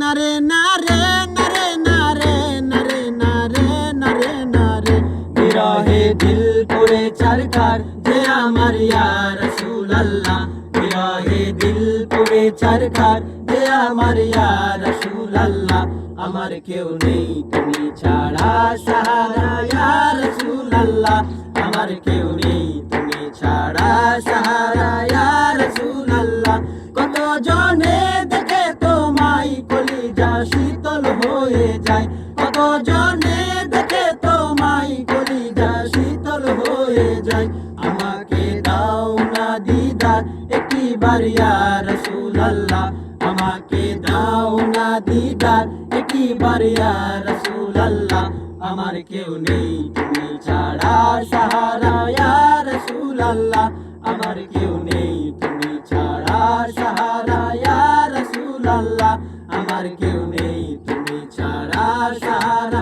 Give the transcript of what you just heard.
নারে নারে নারে নারে নারে নারে নারে নারে বিরহে দিল পুরে চরকার যে আমার ইয়া রাসূলুল্লাহ বিরহে দিল পুরে চরকার যে আমার ইয়া রাসূলুল্লাহ আমার কেউ নেই তুমি ছাড়া সাহারা ইয়া রাসূলুল্লাহ আমার কেউ নেই তুমি ছাড়া সাহারা ইয়া রাসূলুল্লাহ কত জনে দেখে তোমায় কলিজা শীতল হয়ে যায় কত জনে দেখে তোমায় কলিজা শীতল হয়ে যায় আমাকে দাও না দিদার একটিবার ইয়া রাসূলুল্লাহ আমাকে দাও না দিদার একটিবার ইয়া রাসূলুল্লাহ আমার কেউ নেই তুমি ছাড়া সাহারা ইয়া রাসূলুল্লাহ আমার কেউ নেই তুমি ছাড়া সাহারা ইয়া রাসূলুল্লাহ আমার কেউ নেই তুমি ছাড়া সাহারা